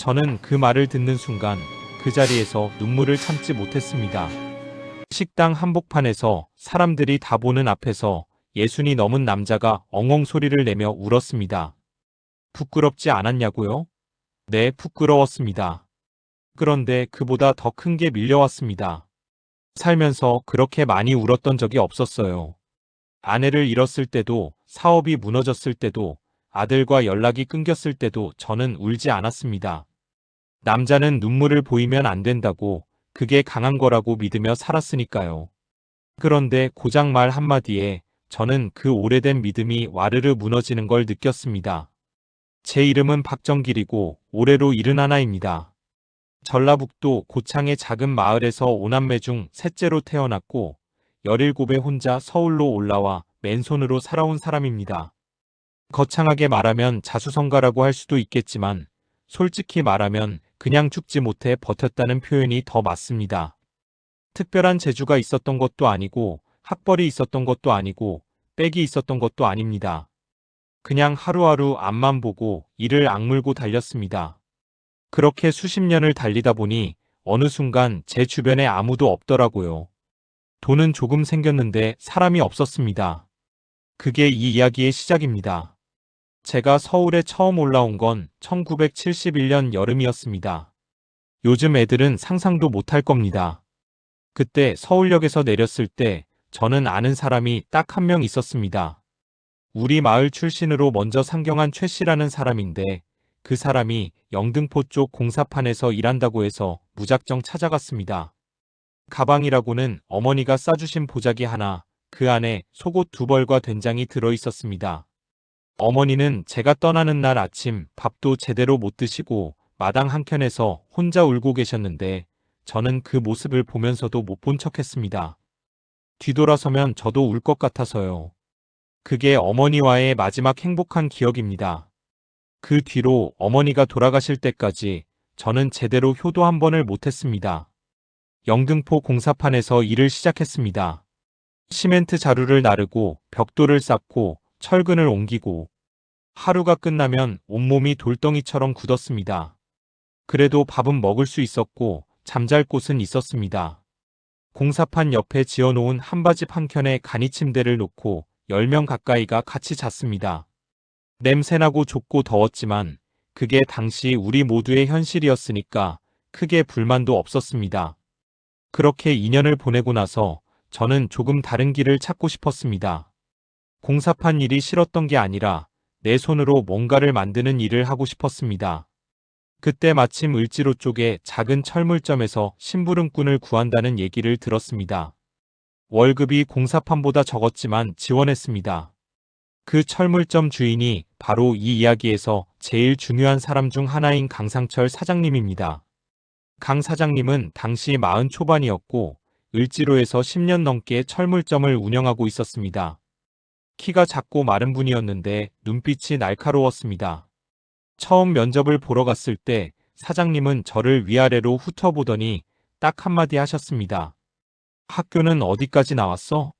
저는 그 말을 듣는 순간 그 자리에서 눈물을 참지 못했습니다. 식당 한복판에서 사람들이 다 보는 앞에서 60이 넘은 남자가 엉엉 소리를 내며 울었습니다. 부끄럽지 않았냐고요? 네, 부끄러웠습니다. 그런데 그보다 더 큰 게 밀려왔습니다. 살면서 그렇게 많이 울었던 적이 없었어요. 아내를 잃었을 때도, 사업이 무너졌을 때도, 아들과 연락이 끊겼을 때도 저는 울지 않았습니다. 남자는 눈물을 보이면 안 된다고, 그게 강한 거라고 믿으며 살았으니까요. 그런데 고작 말 한마디에 저는 그 오래된 믿음이 와르르 무너지는 걸 느꼈습니다. 제 이름은 박정길이고 올해로 71입니다. 전라북도 고창의 작은 마을에서 오남매 중 셋째로 태어났고 17에 혼자 서울로 올라와 맨손으로 살아온 사람입니다. 거창하게 말하면 자수성가라고 할 수도 있겠지만 솔직히 말하면 그냥 죽지 못해 버텼다는 표현이 더 맞습니다. 특별한 재주가 있었던 것도 아니고 학벌이 있었던 것도 아니고 빽이 있었던 것도 아닙니다. 그냥 하루하루 앞만 보고 이를 악물고 달렸습니다. 그렇게 수십 년을 달리다 보니 어느 순간 제 주변에 아무도 없더라고요. 돈은 조금 생겼는데 사람이 없었습니다. 그게 이 이야기의 시작입니다. 제가 서울에 처음 올라온 건 1971년 여름이었습니다. 요즘 애들은 상상도 못할 겁니다. 그때 서울역에서 내렸을 때 저는 아는 사람이 딱 한 명 있었습니다. 우리 마을 출신으로 먼저 상경한 최 씨라는 사람인데 그 사람이 영등포 쪽 공사판에서 일한다고 해서 무작정 찾아갔습니다. 가방이라고는 어머니가 싸주신 보자기 하나, 그 안에 속옷 2벌과 된장이 들어있었습니다. 어머니는 제가 떠나는 날 아침 밥도 제대로 못 드시고 마당 한켠에서 혼자 울고 계셨는데 저는 그 모습을 보면서도 못 본 척했습니다. 뒤돌아서면 저도 울 것 같아서요. 그게 어머니와의 마지막 행복한 기억입니다. 그 뒤로 어머니가 돌아가실 때까지 저는 제대로 효도 한 번을 못했습니다. 영등포 공사판에서 일을 시작했습니다. 시멘트 자루를 나르고 벽돌을 쌓고 철근을 옮기고 하루가 끝나면 온몸이 돌덩이처럼 굳었습니다. 그래도 밥은 먹을 수 있었고 잠잘 곳은 있었습니다. 공사판 옆에 지어놓은 한바집 한켠에 간이침대를 놓고 10명 가까이가 같이 잤습니다. 냄새나고 좁고 더웠지만 그게 당시 우리 모두의 현실이었으니까 크게 불만도 없었습니다. 그렇게 2년을 보내고 나서 저는 조금 다른 길을 찾고 싶었습니다. 공사판 일이 싫었던 게 아니라 내 손으로 뭔가를 만드는 일을 하고 싶었습니다. 그때 마침 을지로 쪽에 작은 철물점에서 심부름꾼을 구한다는 얘기를 들었습니다. 월급이 공사판보다 적었지만 지원했습니다. 그 철물점 주인이 바로 이 이야기에서 제일 중요한 사람 중 하나인 강상철 사장님입니다. 강 사장님은 당시 40 초반이었고 을지로에서 10년 넘게 철물점을 운영하고 있었습니다. 키가 작고 마른 분이었는데 눈빛이 날카로웠습니다. 처음 면접을 보러 갔을 때 사장님은 저를 위아래로 훑어보더니 딱 한마디 하셨습니다. 학교는 어디까지 나왔어?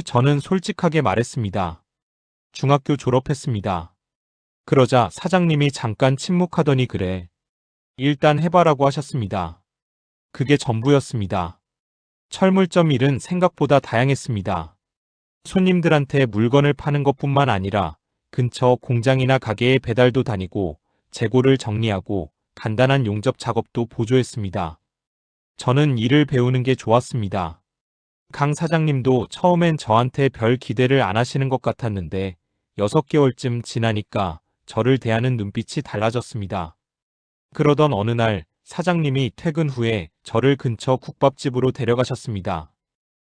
저는 솔직하게 말했습니다. 중학교 졸업했습니다. 그러자 사장님이 잠깐 침묵하더니 그래. 일단 해봐라고 하셨습니다. 그게 전부였습니다. 철물점 일은 생각보다 다양했습니다. 손님들한테 물건을 파는 것뿐만 아니라 근처 공장이나 가게에 배달도 다니고 재고를 정리하고 간단한 용접 작업도 보조했습니다. 저는 일을 배우는 게 좋았습니다. 강 사장님도 처음엔 저한테 별 기대를 안 하시는 것 같았는데 6개월쯤 지나니까 저를 대하는 눈빛이 달라졌습니다. 그러던 어느 날 사장님이 퇴근 후에 저를 근처 국밥집으로 데려가셨습니다.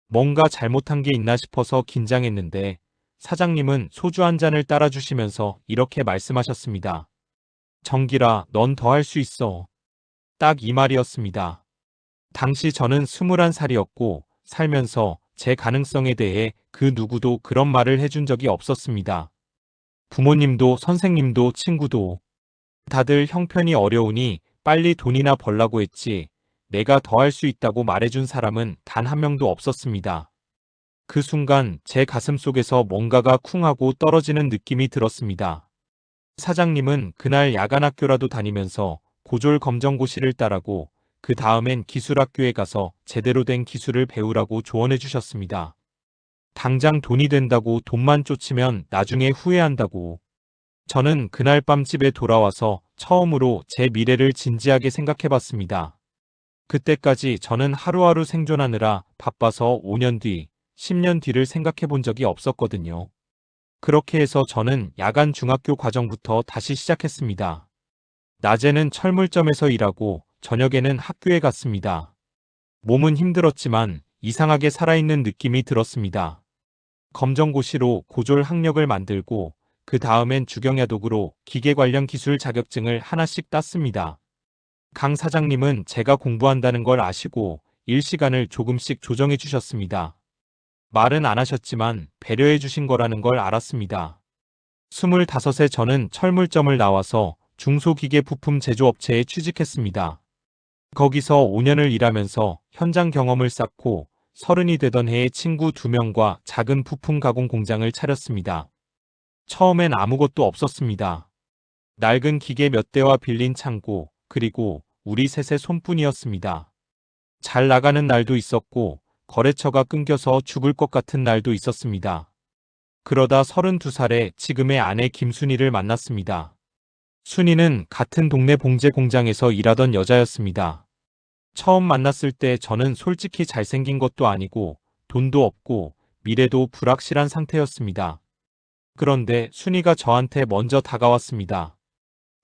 뭔가 잘못한 게 있나 싶어서 긴장했는데 사장님은 소주 한 잔을 따라주시면서 이렇게 말씀하셨습니다. 정길아, 넌 더 할 수 있어. 딱 이 말이었습니다. 당시 저는 21살이었고 살면서 제 가능성에 대해 그 누구도 그런 말을 해준 적이 없었습니다. 부모님도 선생님도 친구도 다들 형편이 어려우니 빨리 돈이나 벌라고 했지 내가 더 할 수 있다고 말해준 사람은 단 한 명도 없었습니다. 그 순간 제 가슴 속에서 뭔가가 쿵하고 떨어지는 느낌이 들었습니다. 사장님은 그날 야간 학교라도 다니면서 고졸 검정고시를 따라고 그 다음엔 기술학교에 가서 제대로 된 기술을 배우라고 조언해 주셨습니다. 당장 돈이 된다고 돈만 쫓으면 나중에 후회한다고. 저는 그날 밤 집에 돌아와서 처음으로 제 미래를 진지하게 생각해 봤습니다. 그때까지 저는 하루하루 생존하느라 바빠서 5년 뒤, 10년 뒤를 생각해 본 적이 없었거든요. 그렇게 해서 저는 야간 중학교 과정부터 다시 시작했습니다. 낮에는 철물점에서 일하고 저녁에는 학교에 갔습니다. 몸은 힘들었지만 이상하게 살아있는 느낌이 들었습니다. 검정고시로 고졸 학력을 만들고 그 다음엔 주경야독으로 기계 관련 기술 자격증을 하나씩 땄습니다. 강 사장님은 제가 공부한다는 걸 아시고 일 시간을 조금씩 조정해 주셨습니다. 말은 안 하셨지만 배려해 주신 거라는 걸 알았습니다. 25세 저는 철물점을 나와서 중소기계 부품 제조업체에 취직했습니다. 거기서 5년을 일하면서 현장 경험을 쌓고 30이 되던 해에 친구 2명과 작은 부품 가공 공장을 차렸습니다. 처음엔 아무것도 없었습니다. 낡은 기계 몇 대와 빌린 창고, 그리고 우리 셋의 손뿐이었습니다. 잘 나가는 날도 있었고 거래처가 끊겨서 죽을 것 같은 날도 있었습니다. 그러다 32살에 지금의 아내 김순희를 만났습니다. 순희는 같은 동네 봉제 공장에서 일하던 여자였습니다. 처음 만났을 때 저는 솔직히 잘생긴 것도 아니고 돈도 없고 미래도 불확실한 상태였습니다. 그런데 순희가 저한테 먼저 다가왔습니다.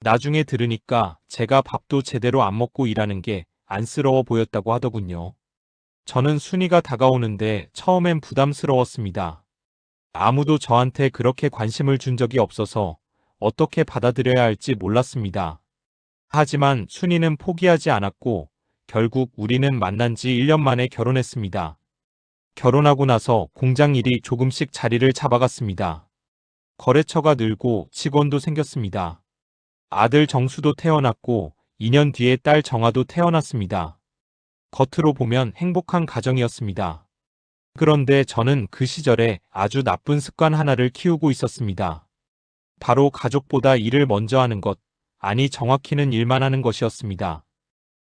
나중에 들으니까 제가 밥도 제대로 안 먹고 일하는 게 안쓰러워 보였다고 하더군요. 저는 순희가 다가오는데 처음엔 부담스러웠습니다. 아무도 저한테 그렇게 관심을 준 적이 없어서 어떻게 받아들여야 할지 몰랐습니다. 하지만 순희는 포기하지 않았고 결국 우리는 만난 지 1년 만에 결혼했습니다. 결혼하고 나서 공장 일이 조금씩 자리를 잡아갔습니다. 거래처가 늘고 직원도 생겼습니다. 아들 정수도 태어났고 2년 뒤에 딸 정아도 태어났습니다. 겉으로 보면 행복한 가정이었습니다. 그런데 저는 그 시절에 아주 나쁜 습관 하나를 키우고 있었습니다. 바로 가족보다 일을 먼저 하는 것, 아니 정확히는 일만 하는 것이었습니다.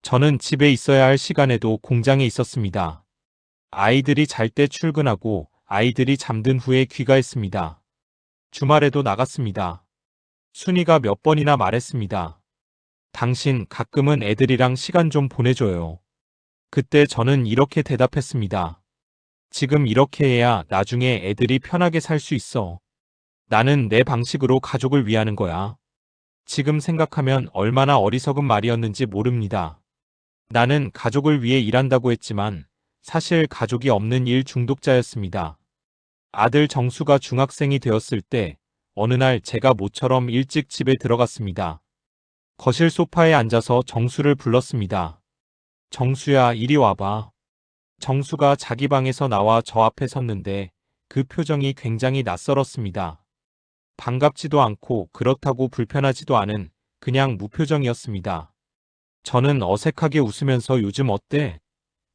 저는 집에 있어야 할 시간에도 공장에 있었습니다. 아이들이 잘 때 출근하고 아이들이 잠든 후에 귀가했습니다. 주말에도 나갔습니다. 순이가 몇 번이나 말했습니다. 당신 가끔은 애들이랑 시간 좀 보내줘요. 그때 저는 이렇게 대답했습니다. 지금 이렇게 해야 나중에 애들이 편하게 살 수 있어. 나는 내 방식으로 가족을 위하는 거야. 지금 생각하면 얼마나 어리석은 말이었는지 모릅니다. 나는 가족을 위해 일한다고 했지만 사실 가족이 없는 일 중독자였습니다. 아들 정수가 중학생이 되었을 때 어느 날 제가 모처럼 일찍 집에 들어갔습니다. 거실 소파에 앉아서 정수를 불렀습니다. 정수야, 이리 와봐. 정수가 자기 방에서 나와 저 앞에 섰는데 그 표정이 굉장히 낯설었습니다. 반갑지도 않고 그렇다고 불편하지도 않은 그냥 무표정이었습니다. 저는 어색하게 웃으면서 요즘 어때?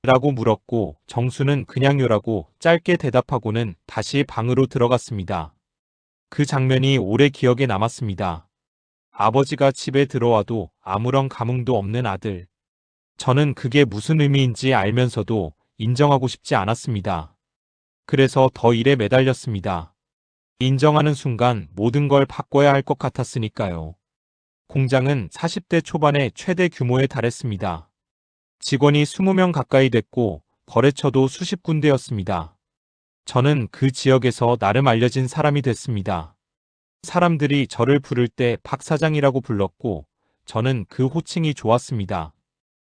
라고 물었고 정수는 그냥요라고 짧게 대답하고는 다시 방으로 들어갔습니다. 그 장면이 오래 기억에 남았습니다. 아버지가 집에 들어와도 아무런 감흥도 없는 아들. 저는 그게 무슨 의미인지 알면서도 인정하고 싶지 않았습니다. 그래서 더 일에 매달렸습니다. 인정하는 순간 모든 걸 바꿔야 할 것 같았으니까요. 공장은 40대 초반의 최대 규모에 달했습니다. 직원이 20명 가까이 됐고 거래처도 수십 군데였습니다. 저는 그 지역에서 나름 알려진 사람이 됐습니다. 사람들이 저를 부를 때 박 사장이라고 불렀고 저는 그 호칭이 좋았습니다.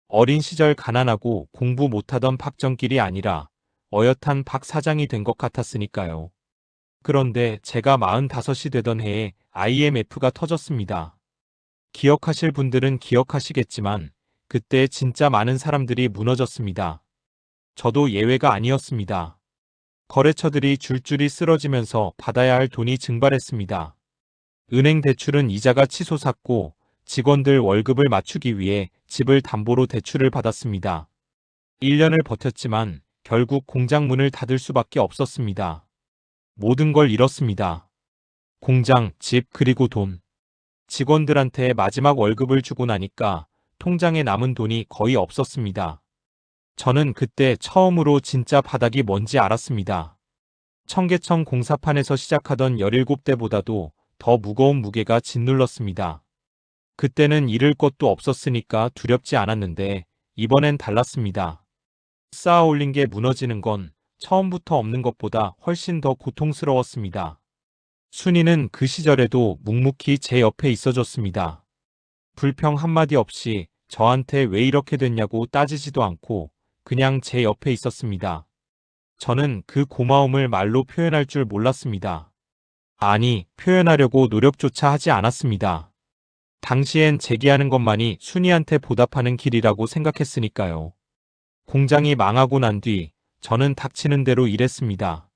어린 시절 가난하고 공부 못하던 박정길이 아니라 어엿한 박 사장이 된 것 같았으니까요. 그런데 제가 45이 되던 해에 IMF가 터졌습니다. 기억하실 분들은 기억하시겠지만 그때 진짜 많은 사람들이 무너졌습니다. 저도 예외가 아니었습니다. 거래처들이 줄줄이 쓰러지면서 받아야 할 돈이 증발했습니다. 은행 대출은 이자가 치솟았고 직원들 월급을 맞추기 위해 집을 담보로 대출을 받았습니다. 1년을 버텼지만 결국 공장 문을 닫을 수밖에 없었습니다. 모든 걸 잃었습니다. 공장, 집, 그리고 돈. 직원들한테 마지막 월급을 주고 나니까 통장에 남은 돈이 거의 없었습니다. 저는 그때 처음으로 진짜 바닥이 뭔지 알았습니다. 청계천 공사판에서 시작하던 17대보다도 더 무거운 무게가 짓눌렀습니다. 그때는 잃을 것도 없었으니까 두렵지 않았는데 이번엔 달랐습니다. 쌓아 올린 게 무너지는 건 처음부터 없는 것보다 훨씬 더 고통스러웠습니다. 순이는 그 시절에도 묵묵히 제 옆에 있어줬습니다. 불평 한마디 없이 저한테 왜 이렇게 됐냐고 따지지도 않고 그냥 제 옆에 있었습니다. 저는 그 고마움을 말로 표현할 줄 몰랐습니다. 아니, 표현하려고 노력조차 하지 않았습니다. 당시엔 제기하는 것만이 순이한테 보답하는 길이라고 생각했으니까요. 공장이 망하고 난 뒤 저는 닥치는 대로 일했습니다.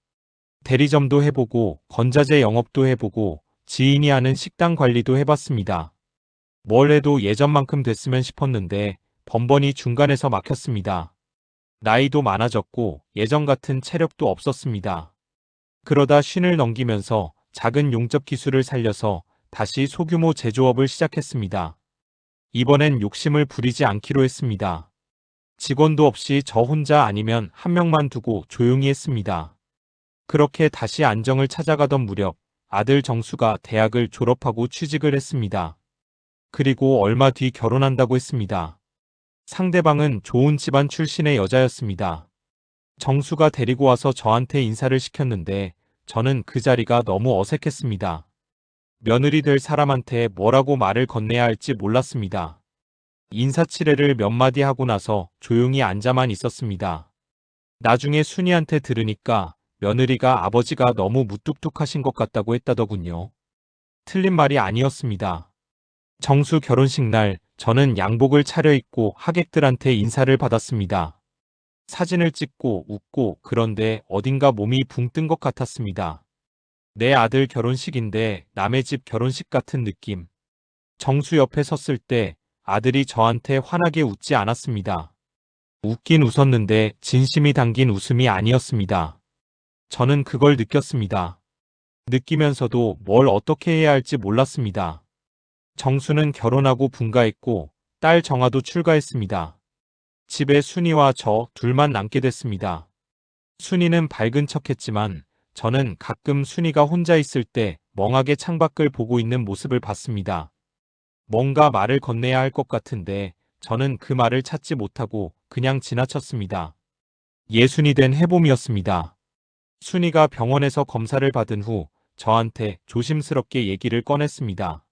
대리점도 해보고 건자재 영업도 해보고 지인이 하는 식당 관리도 해봤습니다. 뭘 해도 예전만큼 됐으면 싶었는데 번번이 중간에서 막혔습니다. 나이도 많아졌고 예전 같은 체력도 없었습니다. 그러다 쉰을 넘기면서 작은 용접 기술을 살려서 다시 소규모 제조업을 시작했습니다. 이번엔 욕심을 부리지 않기로 했습니다. 직원도 없이 저 혼자 아니면 한 명만 두고 조용히 했습니다. 그렇게 다시 안정을 찾아가던 무렵 아들 정수가 대학을 졸업하고 취직을 했습니다. 그리고 얼마 뒤 결혼한다고 했습니다. 상대방은 좋은 집안 출신의 여자였습니다. 정수가 데리고 와서 저한테 인사를 시켰는데 저는 그 자리가 너무 어색했습니다. 며느리 될 사람한테 뭐라고 말을 건네야 할지 몰랐습니다. 인사치레를 몇 마디 하고 나서 조용히 앉아만 있었습니다. 나중에 순이한테 들으니까 며느리가 아버지가 너무 무뚝뚝하신 것 같다고 했다더군요. 틀린 말이 아니었습니다. 정수 결혼식 날 저는 양복을 차려입고 하객들한테 인사를 받았습니다. 사진을 찍고 웃고 그런데 어딘가 몸이 붕 뜬 것 같았습니다. 내 아들 결혼식인데 남의 집 결혼식 같은 느낌. 정수 옆에 섰을 때 아들이 저한테 환하게 웃지 않았습니다. 웃긴 웃었는데 진심이 담긴 웃음이 아니었습니다. 저는 그걸 느꼈습니다. 느끼면서도 뭘 어떻게 해야 할지 몰랐습니다. 정수는 결혼하고 분가했고 딸 정아도 출가했습니다. 집에 순이와 저 둘만 남게 됐습니다. 순이는 밝은 척했지만 저는 가끔 순이가 혼자 있을 때 멍하게 창밖을 보고 있는 모습을 봤습니다. 뭔가 말을 건네야 할 것 같은데 저는 그 말을 찾지 못하고 그냥 지나쳤습니다. 예순이 된 해봄이었습니다. 순이가 병원에서 검사를 받은 후 저한테 조심스럽게 얘기를 꺼냈습니다.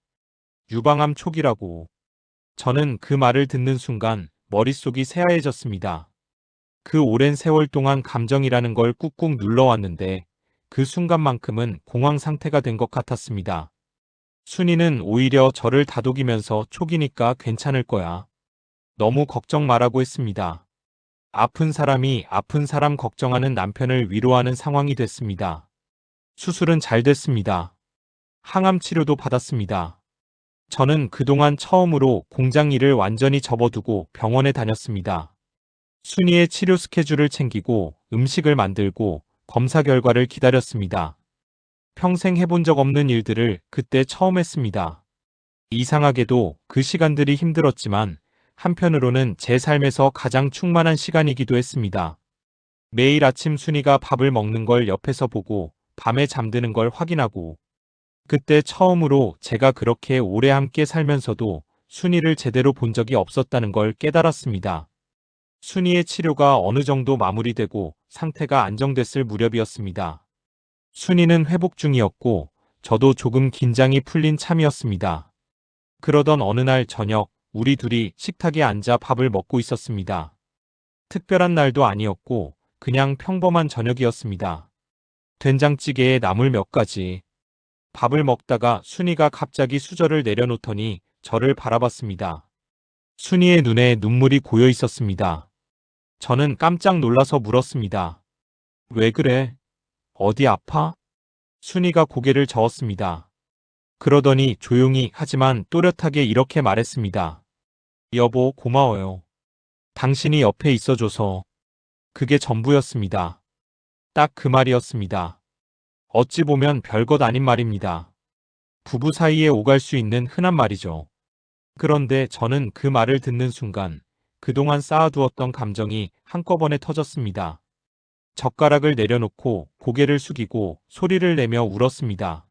유방암 초기라고. 저는 그 말을 듣는 순간 머릿속이 새하얘졌습니다. 그 오랜 세월 동안 감정이라는 걸 꾹꾹 눌러왔는데 그 순간만큼은 공황 상태가 된 것 같았습니다. 순이는 오히려 저를 다독이면서 초기니까 괜찮을 거야. 너무 걱정 말라고 했습니다. 아픈 사람이 아픈 사람 걱정하는 남편을 위로하는 상황이 됐습니다. 수술은 잘 됐습니다. 항암 치료도 받았습니다. 저는 그동안 처음으로 공장 일을 완전히 접어두고 병원에 다녔습니다. 순이의 치료 스케줄을 챙기고 음식을 만들고 검사 결과를 기다렸습니다. 평생 해본 적 없는 일들을 그때 처음 했습니다. 이상하게도 그 시간들이 힘들었지만 한편으로는 제 삶에서 가장 충만한 시간이기도 했습니다. 매일 아침 순이가 밥을 먹는 걸 옆에서 보고 밤에 잠드는 걸 확인하고 그때 처음으로 제가 그렇게 오래 함께 살면서도 순이를 제대로 본 적이 없었다는 걸 깨달았습니다. 순이의 치료가 어느 정도 마무리되고 상태가 안정됐을 무렵이었습니다. 순이는 회복 중이었고 저도 조금 긴장이 풀린 참이었습니다. 그러던 어느 날 저녁 우리 둘이 식탁에 앉아 밥을 먹고 있었습니다. 특별한 날도 아니었고 그냥 평범한 저녁이었습니다. 된장찌개에 나물 몇 가지. 밥을 먹다가 순이가 갑자기 수저를 내려놓더니 저를 바라봤습니다. 순이의 눈에 눈물이 고여 있었습니다. 저는 깜짝 놀라서 물었습니다. 왜 그래? 어디 아파? 순이가 고개를 저었습니다. 그러더니 조용히 하지만 또렷하게 이렇게 말했습니다. 여보, 고마워요. 당신이 옆에 있어줘서. 그게 전부였습니다. 딱 그 말이었습니다. 어찌 보면 별것 아닌 말입니다. 부부 사이에 오갈 수 있는 흔한 말이죠. 그런데 저는 그 말을 듣는 순간 그동안 쌓아두었던 감정이 한꺼번에 터졌습니다. 젓가락을 내려놓고 고개를 숙이고 소리를 내며 울었습니다.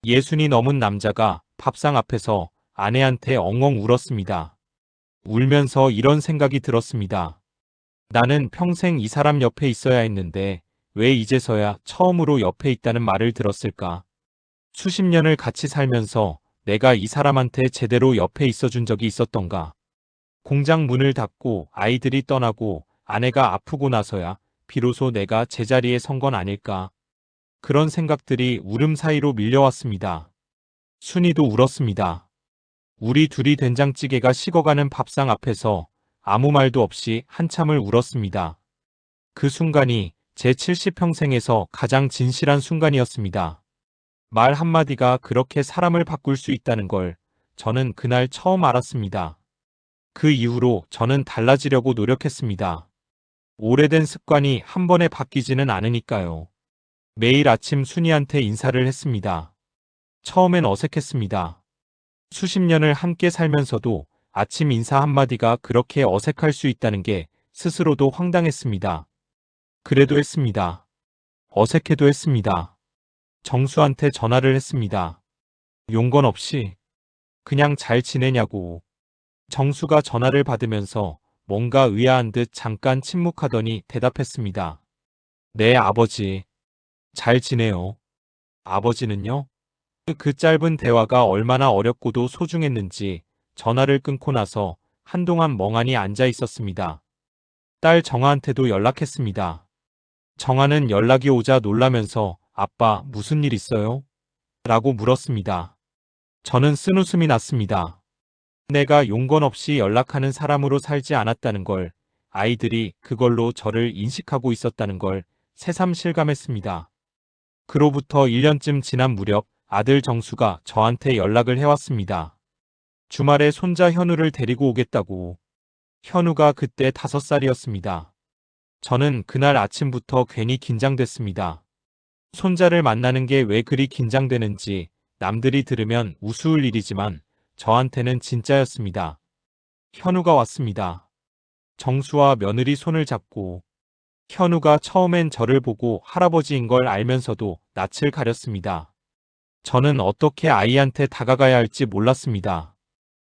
예순이 넘은 남자가 밥상 앞에서 아내한테 엉엉 울었습니다. 울면서 이런 생각이 들었습니다. 나는 평생 이 사람 옆에 있어야 했는데 왜 이제서야 처음으로 옆에 있다는 말을 들었을까? 수십 년을 같이 살면서 내가 이 사람한테 제대로 옆에 있어준 적이 있었던가? 공장 문을 닫고 아이들이 떠나고 아내가 아프고 나서야 비로소 내가 제자리에 선 건 아닐까? 그런 생각들이 울음 사이로 밀려왔습니다. 순이도 울었습니다. 우리 둘이 된장찌개가 식어가는 밥상 앞에서 아무 말도 없이 한참을 울었습니다. 그 순간이 제 70평생에서 가장 진실한 순간이었습니다. 말 한마디가 그렇게 사람을 바꿀 수 있다는 걸 저는 그날 처음 알았습니다. 그 이후로 저는 달라지려고 노력했습니다. 오래된 습관이 한 번에 바뀌지는 않으니까요. 매일 아침 순이한테 인사를 했습니다. 처음엔 어색했습니다. 수십 년을 함께 살면서도 아침 인사 한마디가 그렇게 어색할 수 있다는 게 스스로도 황당했습니다. 그래도 했습니다. 어색해도 했습니다. 정수한테 전화를 했습니다. 용건 없이 그냥 잘 지내냐고. 정수가 전화를 받으면서 뭔가 의아한 듯 잠깐 침묵하더니 대답했습니다. 네, 아버지. 잘 지내요. 아버지는요? 그 짧은 대화가 얼마나 어렵고도 소중했는지 전화를 끊고 나서 한동안 멍하니 앉아 있었습니다. 딸 정아한테도 연락했습니다. 정아는 연락이 오자 놀라면서 아빠, 무슨 일 있어요? 라고 물었습니다. 저는 쓴웃음이 났습니다. 내가 용건 없이 연락하는 사람으로 살지 않았다는 걸, 아이들이 그걸로 저를 인식하고 있었다는 걸 새삼 실감했습니다. 그로부터 1년쯤 지난 무렵 아들 정수가 저한테 연락을 해왔습니다. 주말에 손자 현우를 데리고 오겠다고. 현우가 그때 5살이었습니다. 저는 그날 아침부터 괜히 긴장됐습니다. 손자를 만나는 게 왜 그리 긴장되는지 남들이 들으면 우스울 일이지만 저한테는 진짜였습니다. 현우가 왔습니다. 정수와 며느리 손을 잡고 현우가 처음엔 저를 보고 할아버지인 걸 알면서도 낯을 가렸습니다. 저는 어떻게 아이한테 다가가야 할지 몰랐습니다.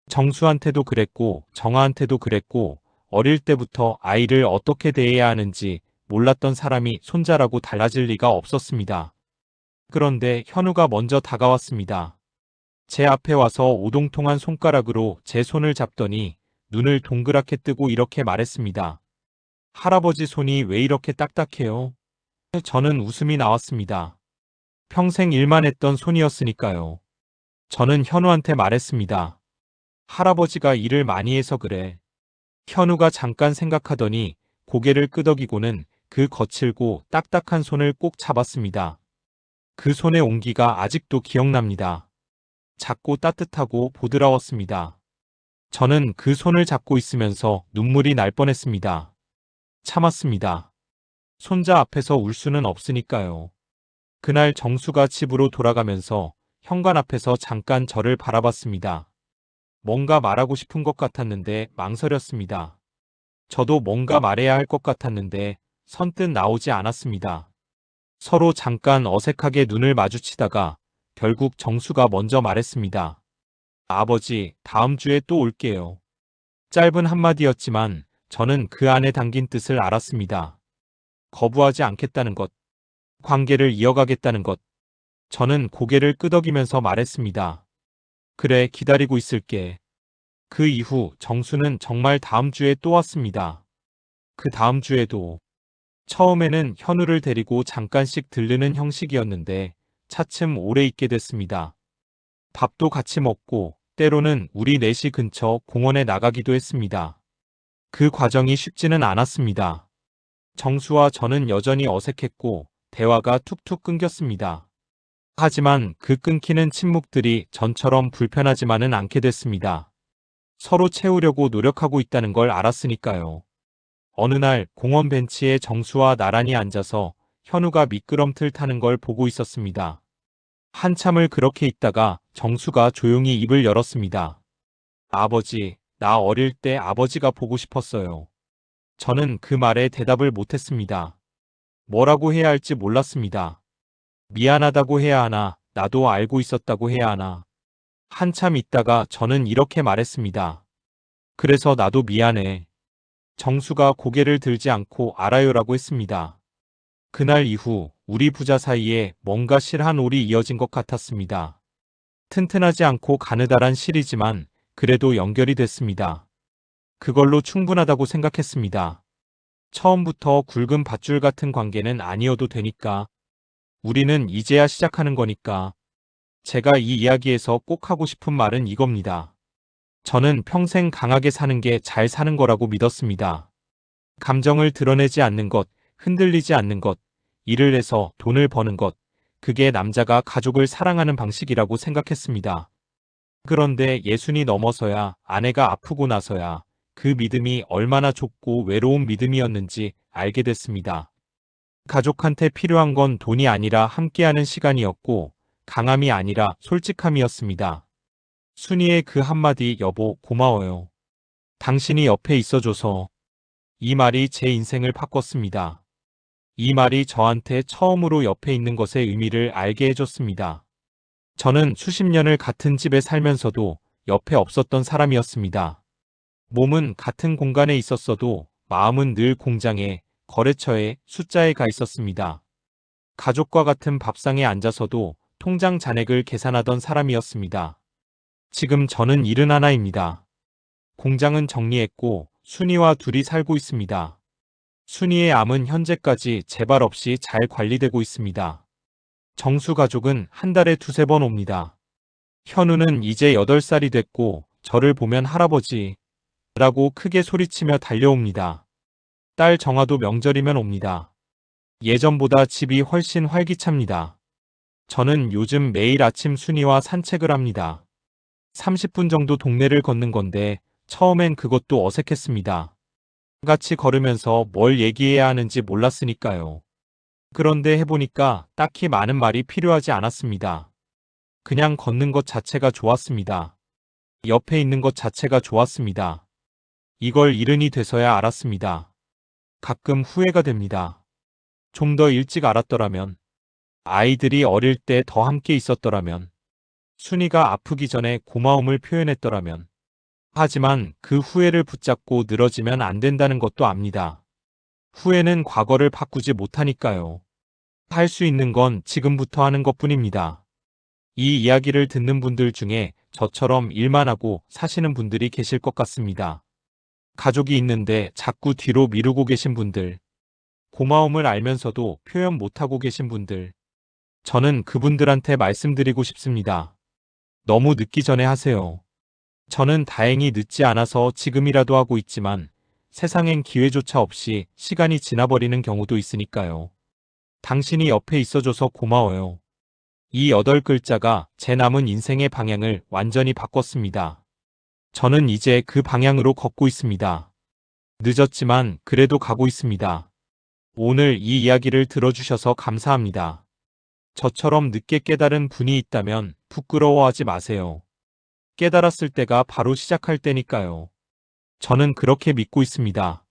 정수한테도 그랬고 정아한테도 그랬고 어릴 때부터 아이를 어떻게 대해야 하는지 몰랐던 사람이 손자라고 달라질 리가 없었습니다. 그런데 현우가 먼저 다가왔습니다. 제 앞에 와서 오동통한 손가락으로 제 손을 잡더니 눈을 동그랗게 뜨고 이렇게 말했습니다. 할아버지 손이 왜 이렇게 딱딱해요? 저는 웃음이 나왔습니다. 평생 일만 했던 손이었으니까요. 저는 현우한테 말했습니다. 할아버지가 일을 많이 해서 그래. 현우가 잠깐 생각하더니 고개를 끄덕이고는 그 거칠고 딱딱한 손을 꼭 잡았습니다. 그 손의 온기가 아직도 기억납니다. 작고 따뜻하고 보드라웠습니다. 저는 그 손을 잡고 있으면서 눈물이 날 뻔했습니다. 참았습니다. 손자 앞에서 울 수는 없으니까요. 그날 정수가 집으로 돌아가면서 현관 앞에서 잠깐 저를 바라봤습니다. 뭔가 말하고 싶은 것 같았는데 망설였습니다. 저도 뭔가 말해야 할 것 같았는데 선뜻 나오지 않았습니다. 서로 잠깐 어색하게 눈을 마주치다가 결국 정수가 먼저 말했습니다. 아버지, 다음 주에 또 올게요. 짧은 한마디였지만 저는 그 안에 담긴 뜻을 알았습니다. 거부하지 않겠다는 것, 관계를 이어가겠다는 것. 저는 고개를 끄덕이면서 말했습니다. 그래, 기다리고 있을게. 그 이후 정수는 정말 다음 주에 또 왔습니다. 그 다음 주에도. 처음에는 현우를 데리고 잠깐씩 들르는 형식이었는데 차츰 오래 있게 됐습니다. 밥도 같이 먹고 때로는 우리 넷이 근처 공원에 나가기도 했습니다. 그 과정이 쉽지는 않았습니다. 정수와 저는 여전히 어색했고 대화가 툭툭 끊겼습니다. 하지만 그 끊기는 침묵들이 전처럼 불편하지만은 않게 됐습니다. 서로 채우려고 노력하고 있다는 걸 알았으니까요. 어느 날 공원 벤치에 정수와 나란히 앉아서 현우가 미끄럼틀 타는 걸 보고 있었습니다. 한참을 그렇게 있다가 정수가 조용히 입을 열었습니다. 아버지, 나 어릴 때 아버지가 보고 싶었어요. 저는 그 말에 대답을 못했습니다. 뭐라고 해야 할지 몰랐습니다. 미안하다고 해야 하나, 나도 알고 있었다고 해야 하나. 한참 있다가 저는 이렇게 말했습니다. 그래서 나도 미안해. 정수가 고개를 들지 않고 알아요라고 했습니다. 그날 이후 우리 부자 사이에 뭔가 실한 올이 이어진 것 같았습니다. 튼튼하지 않고 가느다란 실이지만 그래도 연결이 됐습니다. 그걸로 충분하다고 생각했습니다. 처음부터 굵은 밧줄 같은 관계는 아니어도 되니까. 우리는 이제야 시작하는 거니까. 제가 이 이야기에서 꼭 하고 싶은 말은 이겁니다. 저는 평생 강하게 사는 게 잘 사는 거라고 믿었습니다. 감정을 드러내지 않는 것, 흔들리지 않는 것, 일을 해서 돈을 버는 것, 그게 남자가 가족을 사랑하는 방식이라고 생각했습니다. 그런데 예순이 넘어서야, 아내가 아프고 나서야 그 믿음이 얼마나 좁고 외로운 믿음이었는지 알게 됐습니다. 가족한테 필요한 건 돈이 아니라 함께하는 시간이었고, 강함이 아니라 솔직함이었습니다. 순이의 그 한마디 여보 고마워요. 당신이 옆에 있어줘서. 이 말이 제 인생을 바꿨습니다. 이 말이 저한테 처음으로 옆에 있는 것의 의미를 알게 해줬습니다. 저는 수십 년을 같은 집에 살면서도 옆에 없었던 사람이었습니다. 몸은 같은 공간에 있었어도 마음은 늘 공장에, 거래처에, 숫자에 가 있었습니다. 가족과 같은 밥상에 앉아서도 통장 잔액을 계산하던 사람이었습니다. 지금 저는 71입니다. 공장은 정리했고 순이와 둘이 살고 있습니다. 순이의 암은 현재까지 재발 없이 잘 관리되고 있습니다. 정수 가족은 한 달에 두세 번 옵니다. 현우는 이제 8살이 됐고 저를 보면 할아버지 라고 크게 소리치며 달려옵니다. 딸 정아도 명절이면 옵니다. 예전보다 집이 훨씬 활기찹니다. 저는 요즘 매일 아침 순이와 산책을 합니다. 30분 정도 동네를 걷는 건데 처음엔 그것도 어색했습니다. 같이 걸으면서 뭘 얘기해야 하는지 몰랐으니까요. 그런데 해보니까 딱히 많은 말이 필요하지 않았습니다. 그냥 걷는 것 자체가 좋았습니다. 옆에 있는 것 자체가 좋았습니다. 이걸 이른이 돼서야 알았습니다. 가끔 후회가 됩니다. 좀 더 일찍 알았더라면, 아이들이 어릴 때 더 함께 있었더라면, 순이가 아프기 전에 고마움을 표현했더라면. 하지만 그 후회를 붙잡고 늘어지면 안 된다는 것도 압니다. 후회는 과거를 바꾸지 못하니까요. 할 수 있는 건 지금부터 하는 것뿐입니다. 이 이야기를 듣는 분들 중에 저처럼 일만 하고 사시는 분들이 계실 것 같습니다. 가족이 있는데 자꾸 뒤로 미루고 계신 분들, 고마움을 알면서도 표현 못하고 계신 분들, 저는 그분들한테 말씀드리고 싶습니다. 너무 늦기 전에 하세요. 저는 다행히 늦지 않아서 지금이라도 하고 있지만 세상엔 기회조차 없이 시간이 지나버리는 경우도 있으니까요. 당신이 옆에 있어줘서 고마워요. 이 8글자가 제 남은 인생의 방향을 완전히 바꿨습니다. 저는 이제 그 방향으로 걷고 있습니다. 늦었지만 그래도 가고 있습니다. 오늘 이 이야기를 들어주셔서 감사합니다. 저처럼 늦게 깨달은 분이 있다면 부끄러워하지 마세요. 깨달았을 때가 바로 시작할 때니까요. 저는 그렇게 믿고 있습니다.